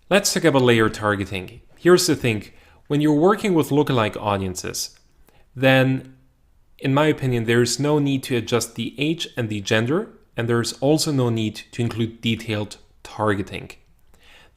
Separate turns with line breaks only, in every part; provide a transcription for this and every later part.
Let's talk about layer targeting. Here's the thing. When you're working with lookalike audiences, then in my opinion, there's no need to adjust the age and the gender, and there's also no need to include detailed targeting.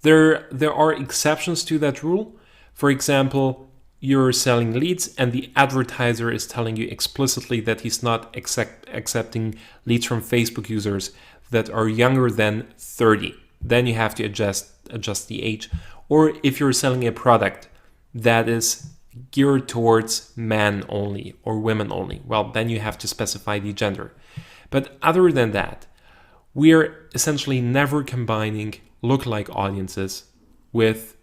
There are exceptions to that rule. For example, you're selling leads and the advertiser is telling you explicitly that he's not accepting leads from Facebook users that are younger than 30. Then you have to adjust the age. Or if you're selling a product that is geared towards men only or women only, well, then you have to specify the gender. But other than that, we're essentially never combining lookalike audiences with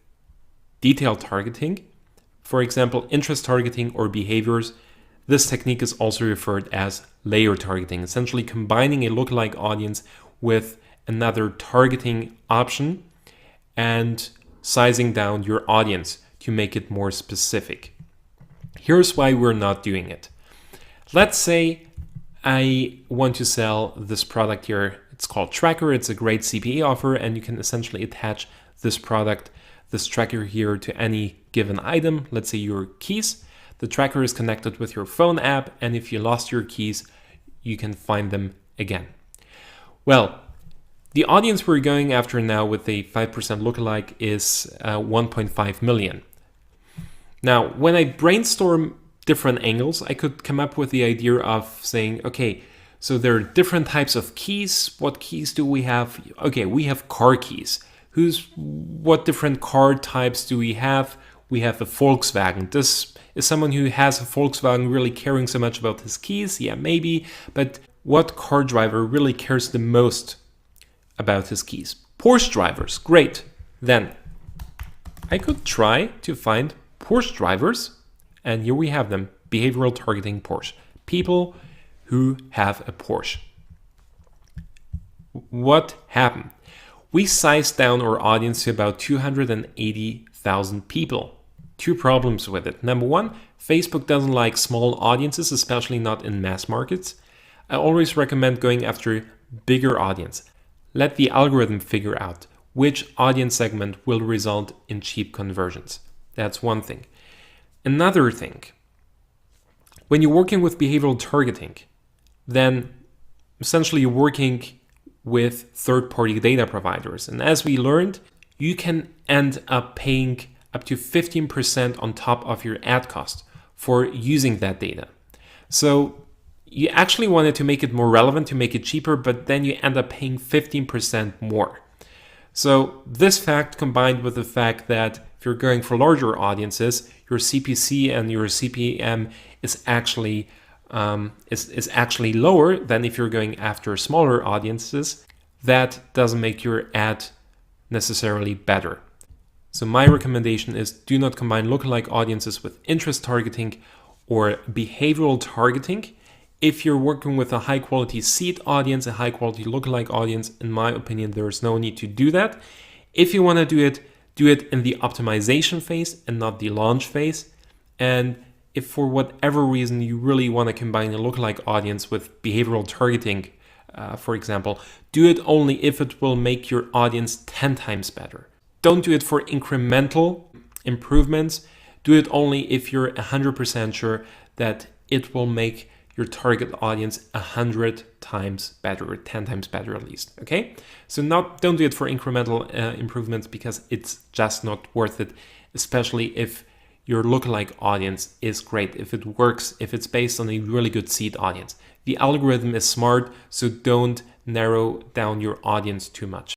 detailed targeting. For example, interest targeting or behaviors. This technique is also referred as layer targeting, essentially combining a lookalike audience with another targeting option and sizing down your audience to make it more specific. Here's why we're not doing it. Let's say I want to sell this product here. It's called Tracker. It's a great CPA offer, and you can essentially attach this product, this tracker here, to any given item. Let's say your keys. The tracker is connected with your phone app, and if you lost your keys, you can find them again. Well, the audience we're going after now with a 5% lookalike is 1.5 million. Now, when I brainstorm different angles, I could come up with the idea of saying, okay, so there are different types of keys. What keys do we have? Okay, we have car keys. What different car types do we have? We have a Volkswagen. This is someone who has a Volkswagen really caring so much about his keys. Yeah, maybe. But what car driver really cares the most about his keys? Porsche drivers. Great. Then I could try to find Porsche drivers. And here we have them. Behavioral targeting Porsche. People who have a Porsche. What happened? We sized down our audience to about 280,000 people. Two problems with it. Number one, Facebook doesn't like small audiences, especially not in mass markets. I always recommend going after bigger audience. Let the algorithm figure out which audience segment will result in cheap conversions. That's one thing. Another thing, when you're working with behavioral targeting, then essentially you're working with third-party data providers. And as we learned, you can end up paying up to 15% on top of your ad cost for using that data. So you actually wanted to make it more relevant, to make it cheaper, but then you end up paying 15% more. So this fact, combined with the fact that if you're going for larger audiences, your CPC and your CPM is actually lower than if you're going after smaller audiences, that doesn't make your ad necessarily better. So my recommendation is do not combine lookalike audiences with interest targeting or behavioral targeting. If you're working with a high quality seed audience, a high quality lookalike audience, in my opinion, there's no need to do that. If you want to do it in the optimization phase and not the launch phase. And if for whatever reason you really want to combine a lookalike audience with behavioral targeting, for example, do it only if it will make your audience 10 times better. Don't do it for incremental improvements. Do it only if you're 100% sure that it will make your target audience 100 times better, or 10 times better at least, okay? So don't do it for incremental improvements, because it's just not worth it, especially if your lookalike audience is great, if it works, if it's based on a really good seed audience. The algorithm is smart, so don't narrow down your audience too much.